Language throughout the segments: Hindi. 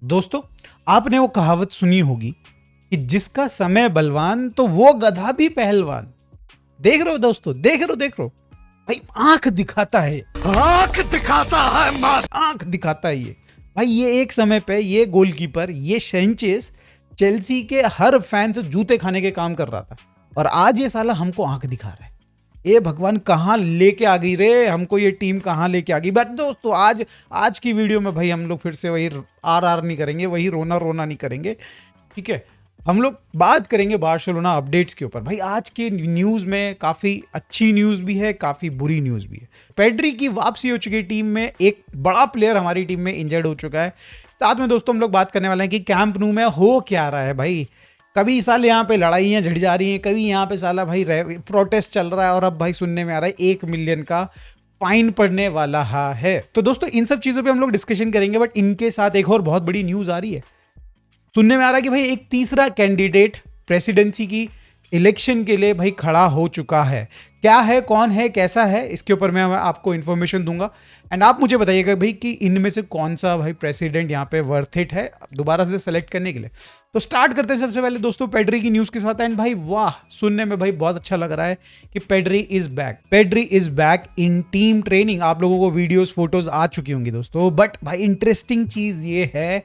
दोस्तों, आपने वो कहावत सुनी होगी कि जिसका समय बलवान तो वो गधा भी पहलवान। देख रहे हो दोस्तों, देख रहे हो भाई, आंख दिखाता है, आंख दिखाता है ये भाई। ये एक समय पे ये गोलकीपर, ये सेंचेस चेल्सी के हर फैन से जूते खाने के काम कर रहा था, और आज ये साला हमको आंख दिखा रहा है। ए भगवान, कहाँ लेके आ गई रे हमको ये टीम, कहाँ लेके आ गई। बट दोस्तों, आज आज की वीडियो में भाई हम लोग फिर से वही आर नहीं करेंगे, वही रोना रोना नहीं करेंगे, ठीक है। हम लोग बात करेंगे बार्सिलोना अपडेट्स के ऊपर। भाई आज के न्यूज़ में काफ़ी अच्छी न्यूज़ भी है, काफ़ी बुरी न्यूज़ भी है। पेड्री की वापसी हो चुकी है टीम में, एक बड़ा प्लेयर हमारी टीम में इंजर्ड हो चुका है। साथ में दोस्तों हम लोग बात करने वाले हैं कि कैंप नू में हो क्या रहा है भाई। कभी साल यहाँ पे लड़ाइयाँ झड़ जा रही हैं, कभी यहाँ पे साला भाई प्रोटेस्ट चल रहा है, और अब भाई सुनने में आ रहा है 1 मिलियन का फाइन पड़ने वाला है। तो दोस्तों इन सब चीज़ों पे हम लोग डिस्कशन करेंगे, बट इनके साथ एक और बहुत बड़ी न्यूज़ आ रही है। सुनने में आ रहा है कि भाई एक तीसरा कैंडिडेट प्रेसिडेंसी की इलेक्शन के लिए भाई खड़ा हो चुका है। क्या है, कौन है, कैसा है, इसके ऊपर मैं आपको इन्फॉर्मेशन दूंगा। एंड आप मुझे बताइएगा भाई कि इनमें से कौन सा भाई प्रेसिडेंट यहाँ पे वर्थ इट है दोबारा से सेलेक्ट करने के लिए। तो स्टार्ट करते हैं सबसे पहले दोस्तों पेड्री की न्यूज़ के साथ। एंड भाई वाह, सुनने में भाई बहुत अच्छा लग रहा है कि Pedri is back, Pedri is back in team training. आप लोगों को वीडियोस फोटोज आ चुकी होंगी दोस्तों, बट भाई इंटरेस्टिंग चीज़ ये है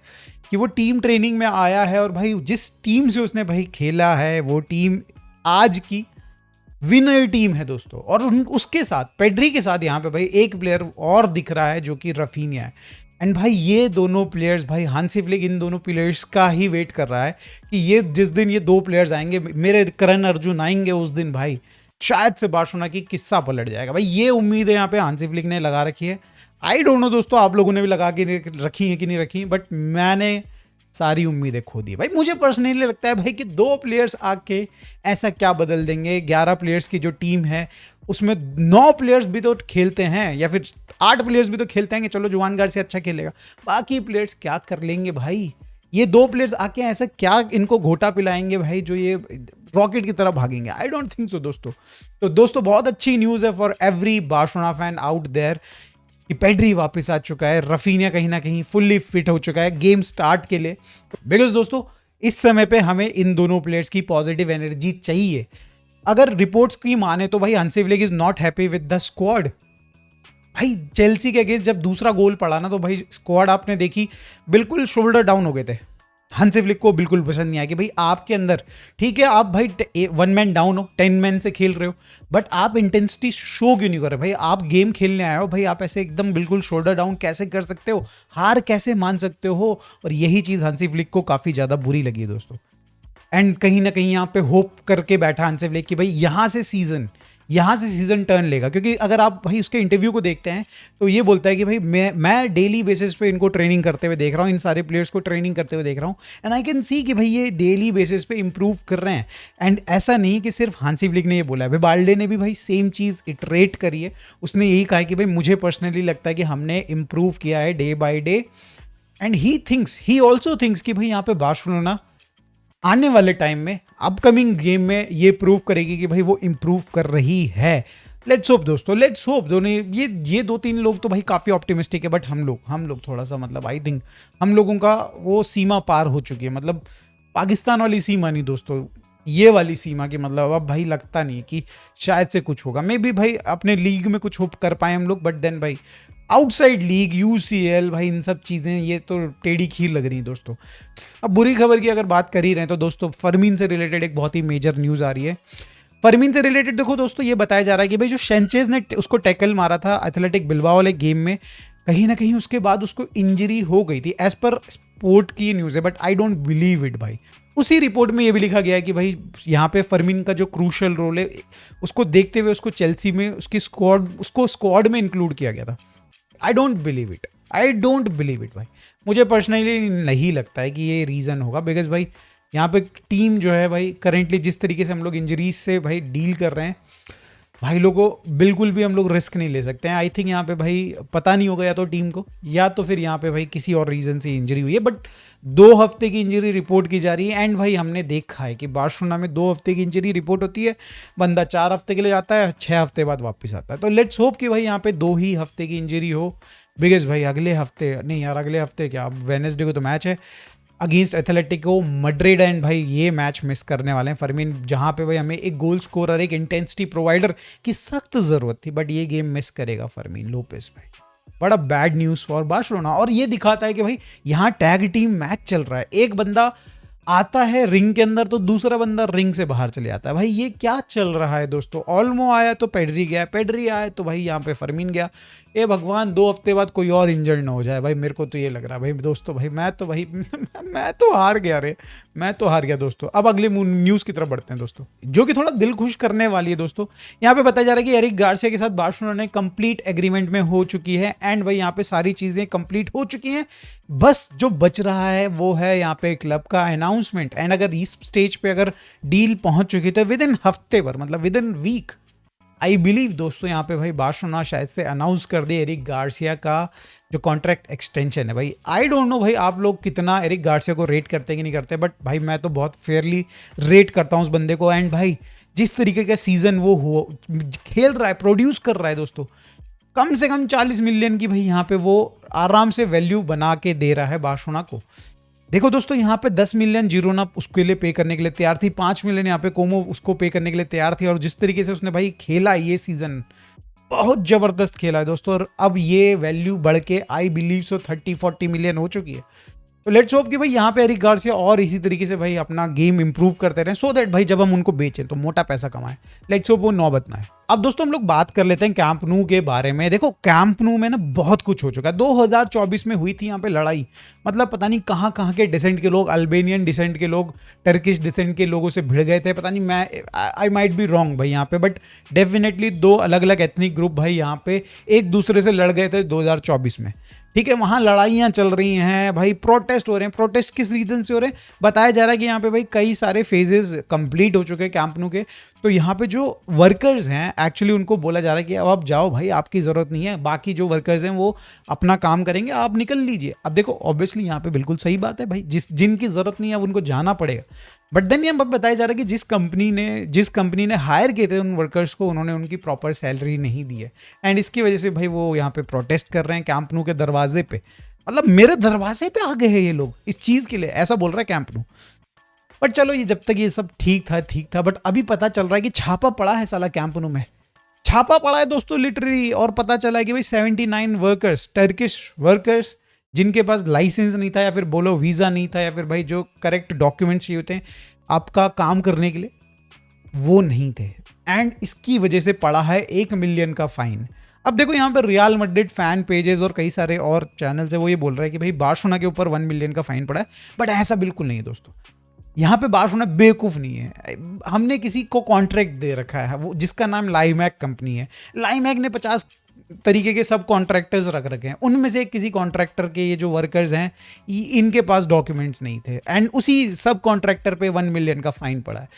कि वो टीम ट्रेनिंग में आया है, और भाई जिस टीम से उसने भाई खेला है वो टीम आज की विनर टीम है दोस्तों। और उसके साथ पेड्री के साथ यहाँ पे भाई एक प्लेयर और दिख रहा है जो कि रफीनिया है। एंड भाई ये दोनों प्लेयर्स, भाई हांसी फ्लिक इन दोनों प्लेयर्स का ही वेट कर रहा है कि ये जिस दिन ये दो प्लेयर्स आएंगे, मेरे करण अर्जुन आएंगे, उस दिन भाई शायद से बार्सिलोना की किस्सा पलट जाएगा। भाई ये उम्मीद है यहाँ पे हांसी फ्लिक ने लगा रखी है। आई डोंट नो दोस्तों, आप लोगों ने भी लगा के रखी है कि नहीं रखी, बट मैंने सारी उम्मीदें खो दी। भाई मुझे पर्सनली लगता है भाई कि 2 प्लेयर्स आके ऐसा क्या बदल देंगे। 11 प्लेयर्स की जो टीम है उसमें 9 प्लेयर्स भी तो खेलते हैं, या फिर 8 प्लेयर्स भी तो खेलते हैं कि चलो जुवान गार्सिया अच्छा खेलेगा, बाकी प्लेयर्स क्या कर लेंगे भाई। ये 2 प्लेयर्स आके ऐसा क्या इनको घोटा पिलाएंगे भाई जो ये रॉकेट की तरफ भागेंगे। आई डोंट थिंक सो दोस्तों। तो दोस्तों बहुत अच्छी न्यूज़ है for every Barcelona fan out there कि पेड्री वापस आ चुका है, रफीनिया कहीं ना कहीं फुल्ली फिट हो चुका है गेम स्टार्ट के लिए। बिकॉज दोस्तों इस समय पे हमें इन दोनों प्लेयर्स की पॉजिटिव एनर्जी चाहिए। अगर रिपोर्ट्स की माने तो भाई Hansi Flick is not happy with the squad. भाई चेल्सी के अगेंस्ट जब दूसरा गोल पड़ा ना, तो भाई स्क्वाड आपने देखी बिल्कुल शोल्डर डाउन हो गए थे। हांसी फ्लिक को बिल्कुल पसंद नहीं आया कि भाई आपके अंदर, ठीक है आप भाई 1 मैन डाउन हो, 10 मैन से खेल रहे हो, बट आप इंटेंसिटी शो क्यों नहीं कर रहे। भाई आप गेम खेलने आए हो, भाई आप ऐसे एकदम बिल्कुल शोल्डर डाउन कैसे कर सकते हो, हार कैसे मान सकते हो। और यही चीज़ हांसी फ्लिक को काफ़ी ज़्यादा बुरी लगी है दोस्तों। एंड कहीं ना कहीं यहाँ पे होप करके बैठा हांसी फ्लिक कि भाई यहाँ से सीजन टर्न लेगा। क्योंकि अगर आप भाई उसके इंटरव्यू को देखते हैं तो ये बोलता है कि भाई मैं डेली बेसिस पे इनको ट्रेनिंग करते हुए देख रहा हूँ, इन सारे प्लेयर्स को ट्रेनिंग करते हुए देख रहा हूँ, एंड आई कैन सी कि भाई ये डेली बेसिस पे इंप्रूव कर रहे हैं। एंड ऐसा नहीं कि सिर्फ हांसी फ्लिक ने ये बोला है, विवाल्डे ने भी भाई सेम चीज़ इटरेट करी है। उसने यही कहा है कि भाई मुझे पर्सनली लगता है कि हमने इम्प्रूव किया है day by day. And he also thinks कि भाई यहाँ पे बार्सिलोना आने वाले टाइम में, अपकमिंग गेम में ये प्रूव करेगी कि भाई वो इम्प्रूव कर रही है। लेट्स होप दोस्तों, लेट्स होप। दोनों ये 2-3 लोग तो भाई काफ़ी ऑप्टिमिस्टिक है, बट हम लोग थोड़ा सा मतलब आई थिंक हम लोगों का वो सीमा पार हो चुकी है। मतलब पाकिस्तान वाली सीमा नहीं दोस्तों, ये वाली सीमा की मतलब अब भाई लगता नहीं कि शायद से कुछ होगा। मे बी भाई अपने लीग में कुछ होप कर पाए हम लोग, बट देन भाई आउटसाइड लीग, यूसीएल, भाई इन सब चीज़ें ये तो टेढ़ी खीर लग रही हैं दोस्तों। अब बुरी खबर की अगर बात कर ही रहे हैं तो दोस्तों फर्मीन से रिलेटेड एक बहुत ही मेजर न्यूज़ आ रही है। फर्मीन से रिलेटेड देखो दोस्तों, ये बताया जा रहा है कि भाई जो सेंचेज ने उसको टैकल मारा था एथलेटिक बिल्बाओ वाले गेम में, कहीं ना कहीं उसके बाद उसको इंजरी हो गई थी, एज पर स्पोर्ट की न्यूज़ है, but I don't believe it भाई। उसी रिपोर्ट में ये भी लिखा गया है कि भाई यहाँ पे फर्मीन का जो क्रूशल रोल है उसको देखते हुए उसको चेल्सी में उसको स्क्वाड में इंक्लूड किया गया था। आई डोंट बिलीव इट भाई। मुझे पर्सनली नहीं लगता है कि ये रीज़न होगा, बिकॉज भाई यहाँ पे टीम जो है भाई करेंटली जिस तरीके से हम लोग इंजरीज से भाई डील कर रहे हैं, भाई लोगों को बिल्कुल भी हम लोग रिस्क नहीं ले सकते हैं। आई थिंक यहाँ पे भाई पता नहीं होगा या तो टीम को, या तो फिर यहाँ पे भाई किसी और रीजन से इंजरी हुई है, बट 2 हफ्ते की इंजरी रिपोर्ट की जा रही है। एंड भाई हमने देखा है कि बार्सिलोना में 2 हफ्ते की इंजरी रिपोर्ट होती है, बंदा 4 हफ्ते के लिए जाता है, 6 हफ्ते बाद वापस आता है। तो लेट्स होप कि भाई यहाँ पे 2 ही हफ्ते की इंजरी हो, बिकॉज भाई अगले हफ्ते नहीं यार, अगले हफ्ते क्या, अब वेडनेसडे को तो मैच है अगेंस्ट एथलेटिको मैड्रिड, एंड भाई ये मैच मिस करने वाले हैं फर्मीन, जहां पे भाई हमें एक गोल स्कोरर, एक इंटेंसिटी प्रोवाइडर की सख्त जरूरत थी, बट ये गेम मिस करेगा फर्मीन लोपेस भाई। बड़ा बैड न्यूज़ फॉर बार्सिलोना। और ये दिखाता है कि भाई यहाँ टैग टीम मैच चल रहा है, एक बंदा आता है रिंग के अंदर तो दूसरा बंदा रिंग से बाहर चले जाता है। भाई ये क्या चल रहा है दोस्तों? ऑल्मो आया तो पेड्री गया, पेड्री आया तो भाई यहाँ पे फर्मीन गया। ए भगवान 2 हफ्ते बाद कोई और इंजर्ड ना हो जाए भाई, मेरे को तो ये लग रहा है भाई दोस्तों। भाई मैं तो भाई मैं तो हार गया रे, मैं तो हार गया दोस्तों। अब अगले न्यूज़ की तरफ बढ़ते हैं दोस्तों, जो कि थोड़ा दिल खुश करने वाली है दोस्तों। यहाँ पे बताया जा रहा है कि एरिक गार्सिया के साथ बार्सिलोना ने कंप्लीट एग्रीमेंट में हो चुकी है, एंड भाई यहाँ पे सारी चीज़ें कंप्लीट हो चुकी हैं। बस जो बच रहा है वो है यहाँ पे क्लब का अनाउंसमेंट। एंड अगर इस स्टेज पे अगर डील पहुंच चुकी तो विद इन हफ्ते भर, मतलब within week, I believe दोस्तों यहाँ पे भाई बार्सिलोना शायद से अनाउंस कर दे एरिक गार्सिया का जो कॉन्ट्रैक्ट एक्सटेंशन है। भाई आई डोंट नो भाई आप लोग कितना एरिक गार्सिया को रेट करते हैं कि नहीं करते, बट भाई मैं तो बहुत फेयरली रेट करता हूँ उस बंदे को। एंड भाई जिस तरीके का सीजन वो हो खेल रहा है, प्रोड्यूस कर रहा है दोस्तों, कम से कम 40 मिलियन की भाई यहाँ पे वो आराम से वैल्यू बना के दे रहा है बार्सिलोना को। देखो दोस्तों यहाँ पे 10 मिलियन जीरोना उसके लिए पे करने के लिए तैयार थी, 5 मिलियन यहाँ पे कोमो उसको पे करने के लिए तैयार थी, और जिस तरीके से उसने भाई खेला ये सीजन, बहुत जबरदस्त खेला है दोस्तों। और अब ये वैल्यू बढ़ के आई बिलीव सो 30-40 मिलियन हो चुकी है। तो लेट्स होप कि भाई यहाँ पे एरिक गार्सिया और इसी तरीके से भाई अपना गेम इंप्रूव करते रहे, सो दैट भाई जब हम उनको बेचें तो मोटा पैसा कमाएं। लेट्स होप वो नौबत ना है। अब दोस्तों हम लोग बात कर लेते हैं कैंप नू के बारे में। देखो कैंप नू में ना बहुत कुछ हो चुका है। 2024 में हुई थी यहाँ पे लड़ाई, मतलब पता नहीं कहाँ कहाँ के डिसेंट के लोग, अल्बेनियन डिसेंट के लोग, टर्किश डिसेंट के लोगों से भिड़ गए थे। पता नहीं, मैं आई माइट बी रॉन्ग भाई यहाँ पे, बट डेफिनेटली 2 अलग अलग एथनिक ग्रुप भाई यहाँ पे एक दूसरे से लड़ गए थे 2024 में। ठीक है, वहाँ लड़ाइयाँ चल रही हैं भाई, प्रोटेस्ट हो रहे हैं। प्रोटेस्ट किस रीजन से हो रहे हैं? बताया जा रहा है कि यहाँ पे भाई कई सारे फेजेस कंप्लीट हो चुके हैं कैंप नू के। तो यहाँ पे जो वर्कर्स हैं एक्चुअली उनको बोला जा रहा है कि अब आप जाओ भाई, आपकी ज़रूरत नहीं है, बाकी जो वर्कर्स हैं वो अपना काम करेंगे, आप निकल लीजिए। अब देखो ऑब्वियसली यहाँ पे बिल्कुल सही बात है भाई, जिनकी ज़रूरत नहीं है उनको जाना पड़ेगा। बट देन ये बताया जा रहा है कि जिस कंपनी ने हायर किए थे उन वर्कर्स को, उन्होंने उनकी प्रॉपर सैलरी नहीं दी है, एंड इसकी वजह से भाई वो यहाँ पे प्रोटेस्ट कर रहे हैं कैंप नू के दरवाजे पे। मतलब मेरे दरवाजे पे आ गए हैं ये लोग इस चीज़ के लिए, ऐसा बोल रहा है कैंप नू। बट चलो ये जब तक ये सब ठीक था, बट अभी पता चल रहा है कि छापा पड़ा है साला कैंप नू में, छापा पड़ा है दोस्तों लिटरली। और पता चला है कि भाई 79 वर्कर्स, टर्किश वर्कर्स, जिनके पास लाइसेंस नहीं था, या फिर बोलो वीज़ा नहीं था, या फिर भाई जो करेक्ट डॉक्यूमेंट्स चाहिए होते हैं आपका काम करने के लिए, वो नहीं थे। एंड इसकी वजह से पड़ा है 1 मिलियन का फाइन। अब देखो यहाँ पर रियल मैड्रिड फैन पेजेस और कई सारे और चैनल्स है वो ये बोल रहे हैं कि भाई बार्सिलोना के ऊपर 1 मिलियन का फाइन पड़ा है, बट ऐसा बिल्कुल नहीं है दोस्तों। यहाँ पे बार्सिलोना बेवकूफ़ नहीं है। हमने किसी को कॉन्ट्रैक्ट दे रखा है वो, जिसका नाम लाइमैक कंपनी है। लाइमैक ने 50 तरीके के सब कॉन्ट्रैक्टर्स रख रखे हैं, उनमें से किसी कॉन्ट्रैक्टर के ये जो वर्कर्स हैं इनके पास डॉक्यूमेंट्स नहीं थे, एंड उसी सब कॉन्ट्रैक्टर पे 1 मिलियन का फाइन पड़ा है।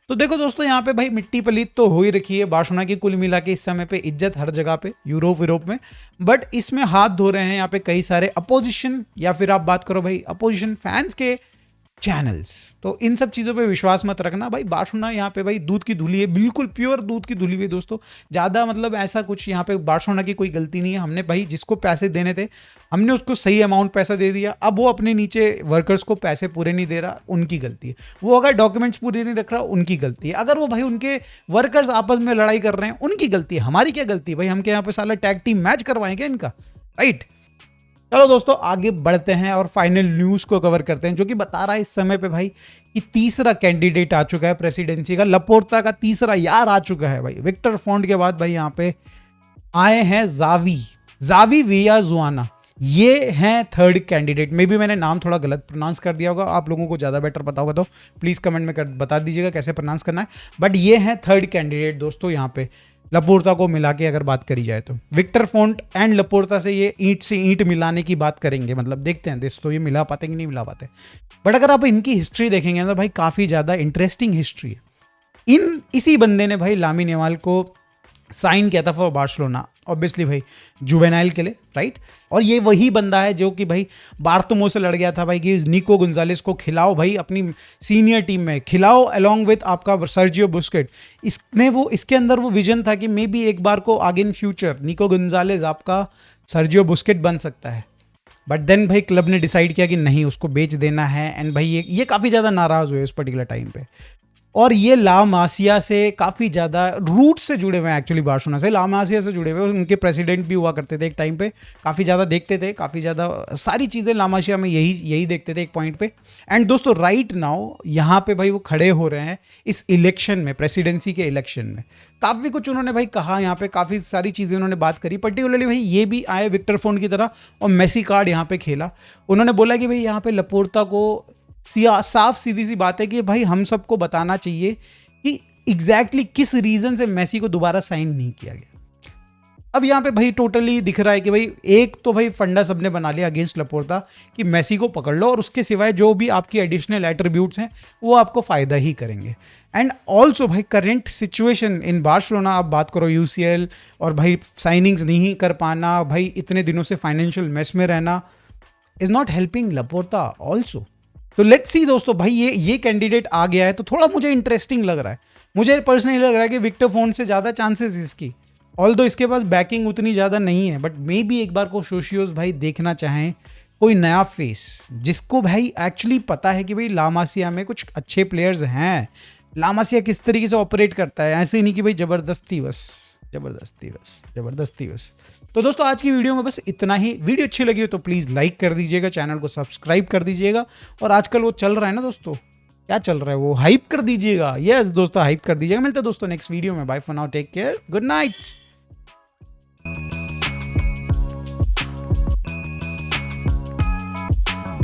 तो देखो दोस्तों यहाँ पे भाई मिट्टी पलीत तो हो ही रखी है बार्सिलोना की, कुल मिला के इस समय पे इज्जत हर जगह पे यूरोप में, बट इसमें हाथ धो रहे हैं यहाँ पे कई सारे अपोजिशन, या फिर आप बात करो भाई अपोजिशन फैंस के चैनल्स। तो इन सब चीज़ों पे विश्वास मत रखना भाई। बार्सिलोना यहाँ पे भाई दूध की धुली है, बिल्कुल प्योर दूध की धुली हुई दोस्तों। ज़्यादा मतलब ऐसा कुछ यहाँ पे बार्सिलोना की कोई गलती नहीं है। हमने भाई जिसको पैसे देने थे हमने उसको सही अमाउंट पैसा दे दिया, अब वो अपने नीचे वर्कर्स को पैसे पूरे नहीं दे रहा, उनकी गलती है। वो अगर डॉक्यूमेंट्स पूरे नहीं रख रहा, उनकी गलती है। अगर वो भाई उनके वर्कर्स आपस में लड़ाई कर रहे हैं, उनकी गलती है। हमारी क्या गलती है भाई? हम क्या यहाँ पे साला टैग टीम मैच करवाएंगे इनका, राइट? चलो दोस्तों आगे बढ़ते हैं और फाइनल न्यूज़ को कवर करते हैं, जो कि बता रहा है इस समय पे भाई कि तीसरा कैंडिडेट आ चुका है प्रेसिडेंसी का। लपोर्ता का तीसरा यार आ चुका है भाई। विक्टर फोंट के बाद भाई यहाँ पे आए हैं जावी वियाजुआना, ये हैं थर्ड कैंडिडेट। मे बी मैंने नाम थोड़ा गलत प्रोनाउंस कर दिया होगा, आप लोगों को ज़्यादा बेटर पता होगा तो प्लीज़ कमेंट में बता दीजिएगा कैसे प्रोनाउंस करना है। बट ये हैं थर्ड कैंडिडेट दोस्तों यहाँ पे लपोर्ता को मिला के अगर बात करी जाए तो। विक्टर फोंट एंड लपोर्ता से ये ईंट से ईंट मिलाने की बात करेंगे, मतलब देखते हैं दोस्तों ये मिला पाते कि नहीं मिला पाते। बट अगर आप इनकी हिस्ट्री देखेंगे तो भाई काफ़ी ज़्यादा इंटरेस्टिंग हिस्ट्री है। इसी बंदे ने भाई लामिन यमाल को साइन किया था फॉर बार्सिलोना, ऑब्वियसली भाई जुवेनाइल के लिए, राइट। और ये वही बंदा है जो कि भाई बार्तोमो से लड़ गया था भाई कि निको गुंजालेस को खिलाओ भाई, अपनी सीनियर टीम में खिलाओ अलोंग विथ आपका सर्जियो बुस्केट। इसके अंदर वो विजन था कि मे बी एक बार को आगे इन फ्यूचर निको गुंजालेस आपका सर्जियो बुस्केट बन सकता है। बट देन भाई क्लब ने डिसाइड किया कि नहीं, उसको बेच देना है। एंड भाई ये काफ़ी ज़्यादा नाराज़ हुए उस पर्टिकुलर टाइम पे। और ये ला मासिया से काफ़ी ज़्यादा रूट से जुड़े हुए हैं, एक्चुअली बार्सिलोना से ला मासिया से जुड़े हुए। उनके प्रेसिडेंट भी हुआ करते थे एक टाइम पे, काफ़ी ज़्यादा देखते थे, काफ़ी ज़्यादा सारी चीज़ें ला मासिया में यही देखते थे एक पॉइंट पे। एंड दोस्तों राइट नाउ यहाँ पे भाई वो खड़े हो रहे हैं इस इलेक्शन में, प्रेसिडेंसी के इलेक्शन में। काफ़ी कुछ उन्होंने भाई कहा, यहाँ पे काफ़ी सारी चीज़ें उन्होंने बात करी। पर्टिकुलरली भाई ये भी आए विक्टर फोन की तरह और मेसी कार्ड यहाँ पे खेला। उन्होंने बोला कि भाई यहाँ पे लपोर्ता को साफ सीधी सी बात है कि भाई हम सबको बताना चाहिए कि एग्जैक्टली किस रीजन से मेसी को दोबारा साइन नहीं किया गया। अब यहाँ पे भाई टोटली दिख रहा है कि भाई एक तो भाई फंडा सबने बना लिया अगेंस्ट लपोर्ता कि मेसी को पकड़ लो और उसके सिवाय जो भी आपकी एडिशनल एट्रीब्यूट्स हैं वो आपको फायदा ही करेंगे। एंड ऑल्सो भाई करेंट सिचुएशन इन बार्सिलोना, आप बात करो यूसीएल और भाई साइनिंग्स नहीं कर पाना, भाई इतने दिनों से फाइनेंशियल मेस में रहना इज नॉट हेल्पिंग लपोर्ता ऑल्सो। तो लेट्स सी दोस्तों, भाई ये कैंडिडेट आ गया है तो थोड़ा मुझे इंटरेस्टिंग लग रहा है। मुझे पर्सनली लग रहा है कि विक्टर फोन से ज़्यादा चांसेस इसकी, ऑल्दो इसके पास बैकिंग उतनी ज़्यादा नहीं है, बट मे बी एक बार को सोशियोस भाई देखना चाहें कोई नया फेस जिसको भाई एक्चुअली पता है कि भाई ला मासिया में कुछ अच्छे प्लेयर्स हैं, ला मासिया किस तरीके से ऑपरेट करता है, ऐसे ही नहीं कि भाई जबरदस्ती बस। तो दोस्तों आज की वीडियो में बस इतना ही। वीडियो अच्छी लगी हो तो प्लीज़ लाइक कर दीजिएगा, चैनल को सब्सक्राइब कर दीजिएगा। और आजकल वो चल रहा है ना दोस्तों, क्या चल रहा है वो हाइप कर दीजिएगा। यस दोस्तों हाइप कर दीजिएगा। मिलते हैं दोस्तों नेक्स्ट वीडियो में। Bye for now, take care, good night.